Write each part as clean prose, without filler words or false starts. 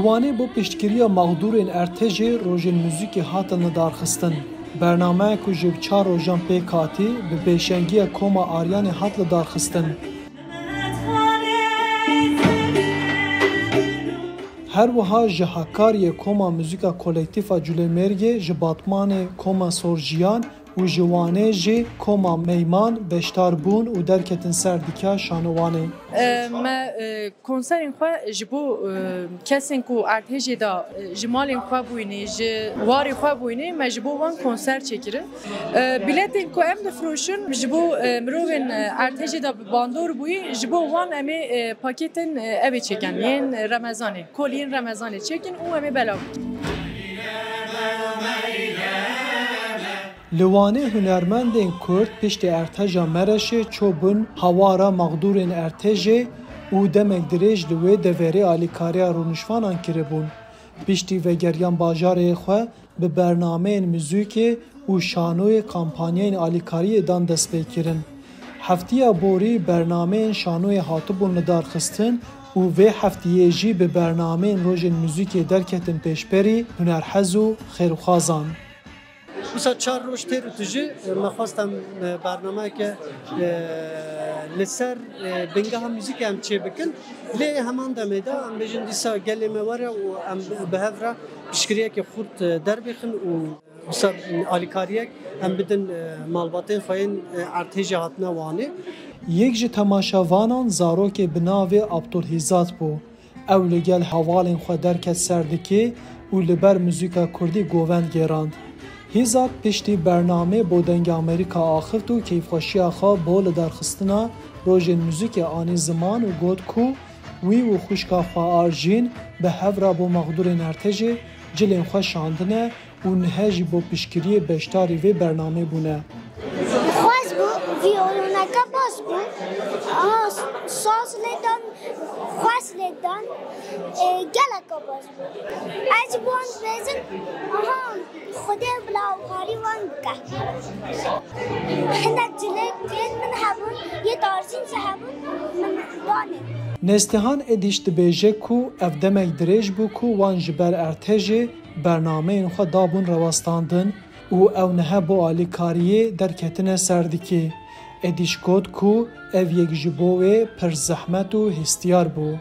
Liwanê bo piştgiriya maqdûrên Ertejê rojên muzîkê hatin lidarxistin. Bername ku ji çar rojan pêk hatî bi pêşengiya Koma Aryanê hat lidarxistin. Her wiha ji hekariyê Koma Muzîka Kolektifa Culêmergê ji Batmanê Koma Sorjiyan û ji Wanê jî Koma Meyman beşdar bûn û derketin ser dîka şanowanê. Me konserên xwe ji bo kesên ku Ertejê da ji malên xwe bûyîne, ji warê xwe bûyîne, me ji bo wan konser çêkirin. Bilêtên ku em difroşin ji bo mirovên Ertejê da bi bandor bûyî, ji bo wan em ê pakêtên evê çêkin, yên Remezanê, koliyên Remezanê çêkin û em ê belav bikin. Li Wanê hunermendên Kurd piştî Erteja Mereşê çûbûn hawara maqdûrên Ertejê û demek dirêj li wê deverê alîkariya rûnişvanan kiribûn. Piştî vegeriyan bajarê xwe bi bernameyên muzîkê û şanoyê kampanyayên alîkariyê dan dest pê kirin. Heftiya borî bernameyên şanoyê hatibûn lidarxistin û vê heftiyê jî bi bernameyên rojên muzîkê derketin pêşberî hunerhez û xêrxwazan. Wisa çar roj têr û tujî me xwestem bernameyeke li ser bingeha muzîkê em çê bikin. Lê heman demê de em bêjin dîsa gelê me were û em bi hev re piştgiriyekê xurt derbixin û wisa alîkariyek em bidin malbatên xwe yên Ertejê hatine Wanê. Yek ji temaşevanan zarokê bi navê Abdulhîzat bû. Ew li gel hevalên xwe derket ser dikê û li ber muzîka Kurdî govend gêrand. Hîzat piştî bernamê bo dengê Amerîka axift û keyfxweşiya xwe bo lidarxistina rojên muzîkê anî ziman û got ku wî û xwişka xwe Arjîn bi hev re bo maqdûrên Ertejê cilên xwe şandine û nihe jî bo piştgiriyê beşdarî vê bernamê bûne. Xwaz bû, vîoloneka bas bû, saz lê dan, xwaz lê dan, geleka bas bû. Ez ji bo wan dibêjim, Xwedê bila awharî wan bike. Hinek cilên min hebûn, yê Arjîn jî hebûn, min danê. Nestihan Ediş dibêje ku ev demek dirêj bû ku wan ji ber Ertejê bernameyên xwe dabûn rewestandin û ew nihe bo alîkariyê derketine ser dikê. Ediş got ku ev yek ji bo wê pir zehmet û hîstiyar bû.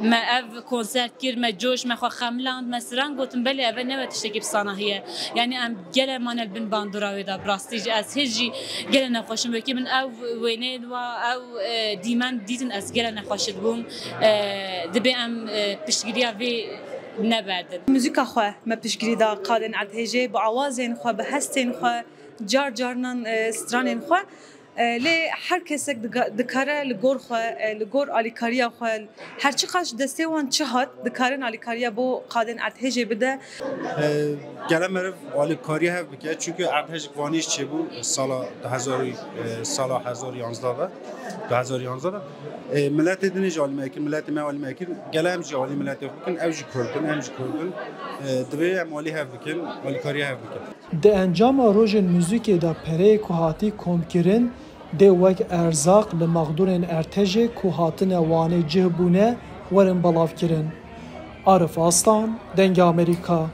Me ev konser kir, me coş, me xwe xemland, me siran gotin belê ev ne ve tiştekî pisana heye. Yani em gele manel bin bandora wê da rastî jî ez hêj jî gele nexweşim wekî min ev wênê wa ew dîmen dîtin ez gele nexweşit bûm. Dibe em piştgiriya vê neberdin. Muzîka xwe me piştgirî da qadên Ertejê bi awazên xwe, bi hestên xwe, car carnan stranên xwe. Lê her kesek dikare li gor xwe, li gor alîkariya xwe, her çi qaş destê wan çi hat, dikarin alîkariya bo qadên Ertejê bide. Gele meriv alîkariya hev bike çünkü Ertej Wanê çêbû sala 2011 da 2011 da milletê din jî alî kir, milletê me alî kir, gele em jî alî milletê xwe bikin, ev jî Kurdin, em jî Kurdin. Divê em alî hev bikin, alîkariya hev bikin. Di encama rojên muzîkê da pereyê ku hatî komkirin dê wek erzaq li maqdûrên Ertejê ku hatine Wanê cih bûne werin belavkirin. Arif Aslan, Dengê Amerîka.